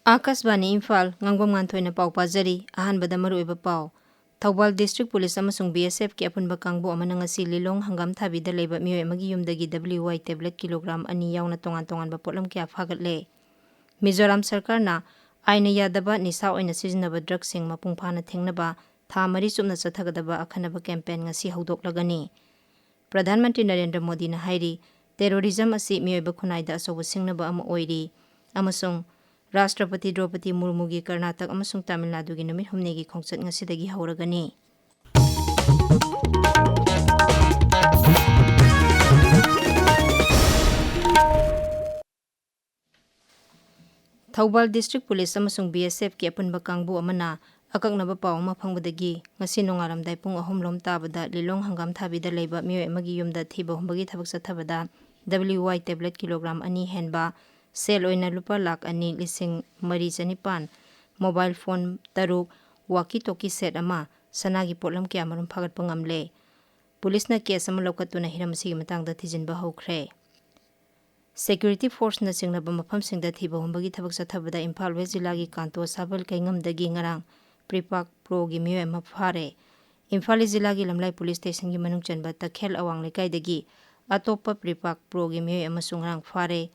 Akasbani Imphal Ngangbam Nganthoi na pau pajari ahanbada maruiba pau Thawbal District Police amasung BSF ki apunba kangbo amana ngasi lilong hangam thabida leba miyoy amagi yumdagi WY tablet kilogram ani yauna tongan ba potlam kya phagatle Mizoram Sarkar na aina yadaba nisa oina sizinaba drug sing mapung phana thengnaba tha mari chupna chathagadaba akhanaba campaign ngasi haudoklagani Pradhan Mantri Narendra Modi na hairi terrorism asi miyoy ba khunaida asoba singnaba ama oiri amasung Rashtrapati Draupadi Murmu gi Karnataka amasung Tamil Nadu gi numit humne gi khongchat ngasidagi hauragani Thawbal District Police amasung BSF ki apunba kangbu amana akaknaba paw ma phangbadagi ngasi nongaramdai pung 3 lom tabada lilong hangam thabida leiba miyoy amagi yumda thiba humbagi thabak sathabada WY tablet kilogram ani henba sel oina lupa lakh ani lising mari chanipan mobile phone taruk walkie talkie set ama sanagi potlam kya marum phagat pangamle police na case ama lokatuna hiram sigi matangda thijinba hokre security force na singnaba mafam singda thiba humbagi thabak sathabada Imphal West Jilla gi Kanto Sabal kaingamdagi ngarang Pripak Pro gi miyoy ama phare Imphal Jilla gi Lamlai Police Station gi manung chanba takhel awang lekaidagi atopa Pripak Pro gi miyoy ama sungrang phare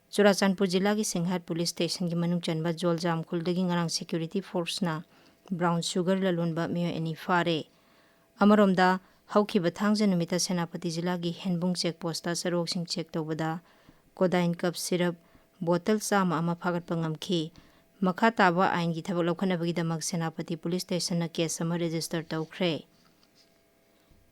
Churachandpur Jilla gi Singhat Police Station gi manung chanba Joljam Khuldagi ngarang security force na brown sugar lalunba miyoy ani phare amaromda haukiba thangja numita Senapati Jilla gi Henbung check post ta sarok sing check tawbada Codaine cup syrup bottle sama ama phagat pangamki makha taba ain gi thabak lokhanabagi damak Senapati Police Station na case ama register tawkhre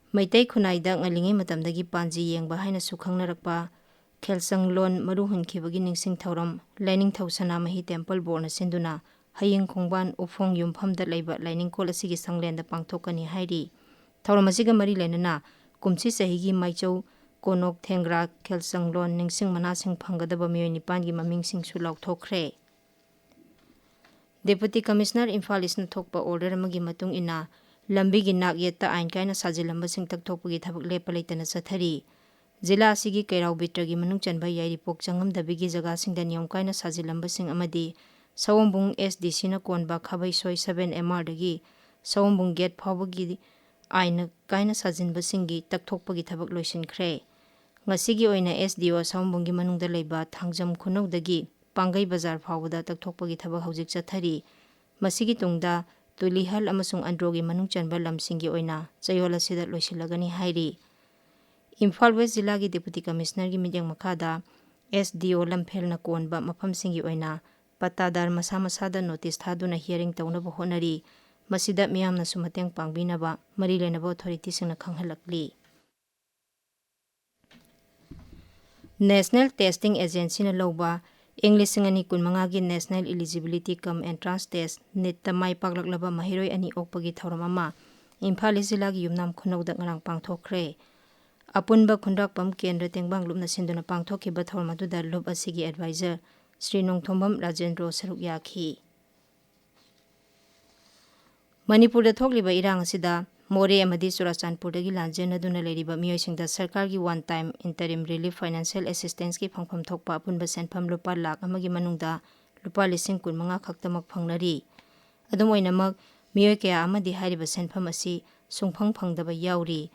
Maitai Khunaida ngalingi matamdagi panji yengba haina sukhangnarakpa Khelsang lon maru hunkibagi ningsing thauram lining thausana mahi temple board na sinduna haying khongban ufong yumpham da leiba lining kol asigi sanglenda pangthokani hairi thauram asiga mari lenana kumchi sahigi maichau konok thengra Khelsang lon ningsing manasing phangadaba miyoy nipan gi mamingsing su laukthokre Deputy Commissioner Imphal East na thokpa order amagi matung ina lambi gi nak yetta ain kaina sajilamba sing takthokpagi thabak lepa leitana sathari Jilla asigi Kairau Bitragi manung chanba yairipok changamdabigi jaga singda niyam kaina sajilamba sing amadi Sawombung SDC na konba khabai soi 7 MR dagi Sawombung gate phawbagi aina kaina sajinba singi takthokpagi thabak loisinkhre ngasigi oina SDO Sawombung gi manungda leiba thangjam khunokdagi Pangai Bazar phawbada takthokpagi thabak hojik chathari masigi tungda Tulihal amasung Androgi manung chanba lamsingi oina chayola sida loisilagani hairi Imphal West Jilla gi Deputy Commissioner gi midyang makhada SDO Lamphel na konba mafam singi oina patadar masa masada notice thaduna hearing tawnaba honari masida miyamna sumateng pangbinaba mari lenaba authority singna khanghalakli National Testing Agency na lawba English ngani kunmanga gi National Eligibility Cum Entrance Test NET ta mai paklaklaba mahiroi ani okpagi thauram ama Imphal Jilla gi yumnam khunawda ngarang pangthokre Apunba Khundrakpam Kendra Tengbang Lupna Sinduna Pangthokiba Thormaduda Lup asigi advisor Sri Nongthombam Rajendro Saruk Yakhi Manipurda thokliba irang asida More amadi Churachandpurdagi lanjenaduna leiriba miyoisingda sarkargi one time interim relief financial assistance ki phangpham thokpa apunba senpham lupa lakh amagi manungda lupa lising 15 khaktamak phangnari adum oinamak miyoy kaya amadi hariba senpham asi sungphang phangdaba yauri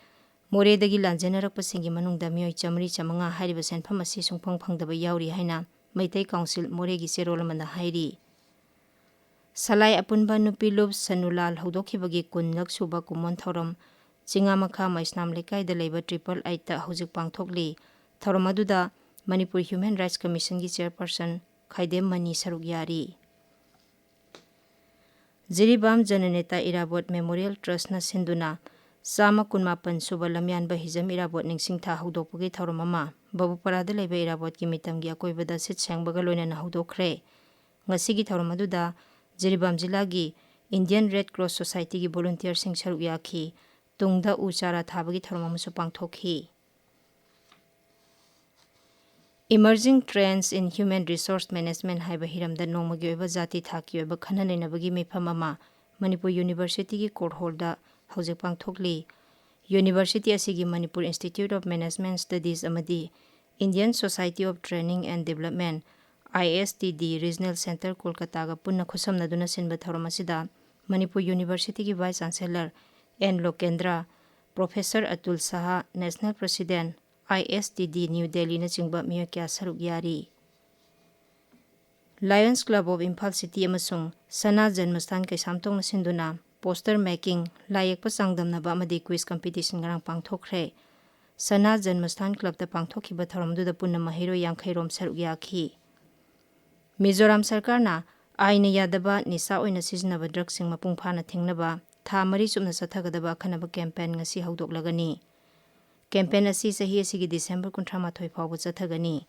More dagi lanjenarakpa singi manungda miyoy chamri chamanga hariba senpham asi sungphang phangdaba yauri haina Maitai Council More gi serolamanda hairi Salai apunba nupi lup sanulal haudokhibagi 10 suba kumon thoram chingamakha maisnam lekaida leiba 888 ta hojik pangthokli thoram aduda Manipur Human Rights Commission gi chairperson Khaidem Mani saruk yari Jiribam Jananeta Irabot Memorial Trust na sinduna Sama kunmapan suba lamyan ba hijam irabot ningsing tha hudokpagi thauramama babu parada leiba irabot ki mitamgi akoibada sit sangbaga loinana hudokre ngasigi thauramadu Jiribam Jilla gi Indian Red Cross Society gi volunteer sing saruk yakhi tungda uchara thabagi tharmamasu pangthokhi Emerging Trends in Human Resource Management haiba hiramda nongmagi oiba jati thaki oiba khananenabagi mifam ama Manipur University gi court hall da hojik pangthokli University asigi Manipur Institute of Management Studies amadi Indian Society of Training and Development ISTD Regional Center Kolkata punna khusamnaduna sinba thoram asida Manipur University ki Vice Chancellor N. Lokendra, Professor Atul Saha, National President, ISTD New Delhi na chingba miyo kya saruk yari. Lions Club of Imphal City amasung Sana Janmastan kay samtong na sinduna poster making layak pa sangdamnaba amadi quiz competition ngarang pangthokre. Sana Janmastan Club ta pangthokhiba thoramduda punna mahiro yangkhairom saruk yakhi. Mizoram Sarkar na aina yadaba nisa oina siznaba drugs sing mapungphana thingnaba tha mari chumna sathagadaba khanaba campaign ngasi haudoklagani. Campaign asi sahi asigi December 18 fawba chathagani.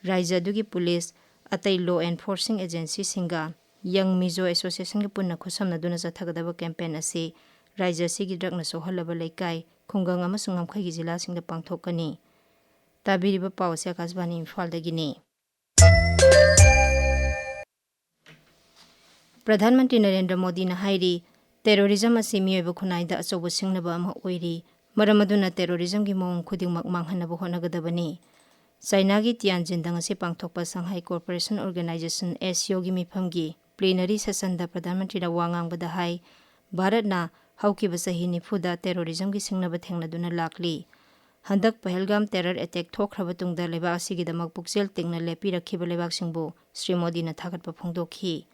Raija dugi police atai law enforcing agency singa Young Mizo Association ki punna khusamnaduna chathagadaba campaign asi Raija sigi drug na sohalaba laikai khungang amasung ngamkhai jila singda pangthokani. Tabiriba pawse Akashbani Imphal dagini. Pradhanmantri Narendra Modi na hairi terrorism asi miyoiba khunaida achobo singnaba ama oiri maramaduna terrorism gi mong khudingmak manghanaba honagadabani. China gi Tianjin dang asi pangthokpa Shanghai Cooperation Organization SCO gi mifamgi plenary session da Pradhanmantri na wangang bada hai Bharat na haukiba sahi nifuda terrorism gi singnaba thengnaduna lakli. Handak Pahalgam terror attack thokhraba tungda leba asigi damak pukjel tingna lepi rakhiba lebak singbo Sri Modi na thagatpa phongdokhi.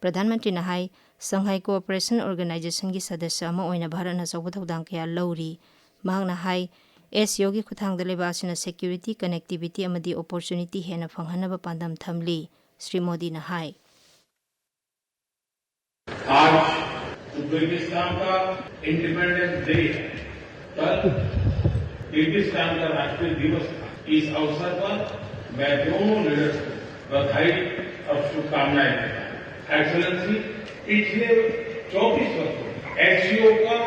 Pradhanmantri na hai Shanghai Cooperation Organization gi sadasya ama oina Bharat na chawba thodang kya lauri. Mahak na hai SCO gi khuthangda leba asina security connectivity amadi opportunity hena phanghanaba pandam thamli. Sri Modi na hai आज Uzbekistan का independence day है, कल Kyrgyzstan का राष्ट्रीय दिवस था। इस अवसर पर मैं दोनों लीडर्स को बधाई और शुभकामनाएं देता हूं। एक्सेलेंसी, पिछले 24 वर्षों एससीओ का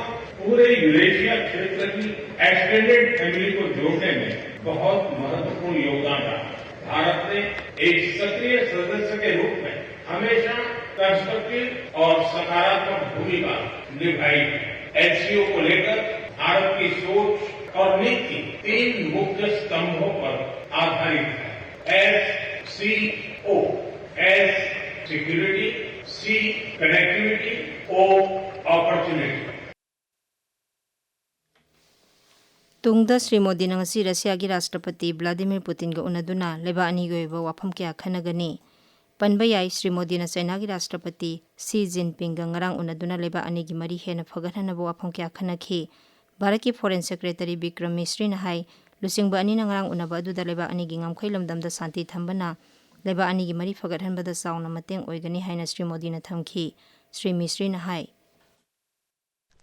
पूरे यूरेशिया क्षेत्र की एक्सटेंडेड फैमिली को जोड़ने में बहुत महत्वपूर्ण योगदान रहा। भारत ने एक सक्रिय सदस्य के रूप में हमेशा कंस्ट्रक्टिव और सकारात्मक भूमिका निभाई है। एससीओ को लेकर भारत की सोच और नीति 3 मुख्य स्तंभों पर आधारित है। SCO, S security, C connectivity, O opportunity. Tungda Sri Modi na ngasi Russia gi Rashtrapati Vladimir Putin ga unaduna leba ani gi oiba wafam kya khanagani. Panba yai Sri Modi na China gi Rashtrapati Xi Jinping ga ngarang unaduna leba ani gi mari hena phagathanaba wafam kya khanakhi. Bharat ki Foreign Secretary Vikram Misri na hai lusingba ani na ngarang unaba aduda leba ani gi ngamkhai lamdamda santi thambana leba ani gi mari phagathanbada sauna mateng oigani haina Sri Modi na thamkhi. Sri Misri na hai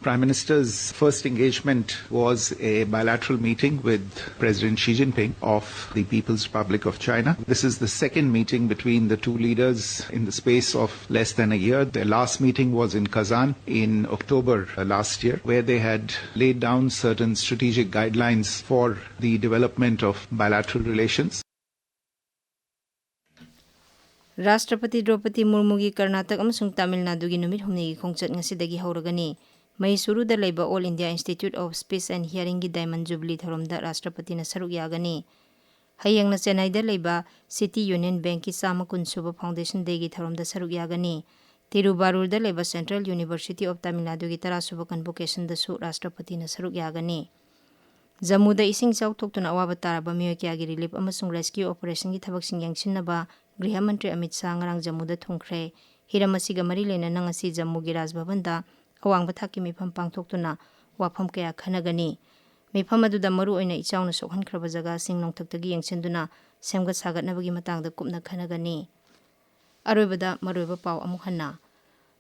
Prime Minister's first engagement was a bilateral meeting with President Xi Jinping of the People's Republic of China. This is the second meeting between the two leaders in the space of less than a year. Their last meeting was in Kazan in October last year, where they had laid down certain strategic guidelines for the development of bilateral relations. Rashtrapati Draupadi Murmu gi Karnataka amasung Tamil Nadu gi numit humni gi khongchat ngasidagi hauragani. Mysuru da leba All India Institute of Speech and Hearing gi Diamond Jubilee tharomda Rashtrapati na saruk yagani. Hayang na Chennai da leba City Union Bank ki Sama Kunsuba Foundation Day gi tharomda saruk yagani. Tiruvarur da leba Central University of Tamil Nadu gi Tarasuba Convocation da su Rashtrapati na saruk yagani. Jammu da ising chau thoktuna awaba taraba miyo kya gi relief amasung rescue operation gi thabak sing yangsinnaba Griha Mantri Amit Shah ngarang Jammu da thungkhre. Hiramasi ga mari lena nangasi Jammu gi Raj Bhavan da awang bathaki mifam pangthoktuna wafam kaya khanagani. Mifam aduda maru oina ichawna sokhankraba jaga sing nongthaktagi yangsinduna semgat sagatnabagi matangda kupna khanagani. Aroibada maroiba paw amuk hanna.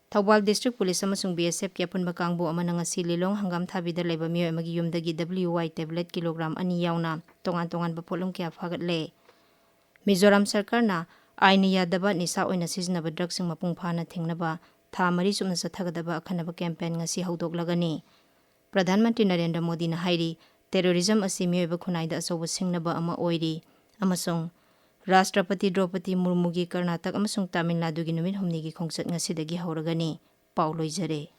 Thawbal District Police amasung BSF ki apunba kangbu amana ngasi lilong hangam thabida leba miyo amagi yumdagi WY tablet kilogram ani yauna tongan ba polum kya phagatle. Mizoram Sarkar na aini yadaba nisa oina siznaba drug sing mapungphana thingnaba tha mari chumna sathagadaba akhanaba campaign ngasi haudoklagani. Pradhanmantri Narendra Modi na hairi terrorism asi miyoiba khunaida achoba singnaba ama oiri amasung Rashtrapati Draupadi Murmu gi Karnataka amasung Tamil Nadu gi numit humni gi khongchat ngasidagi hauragani. Paw loijare.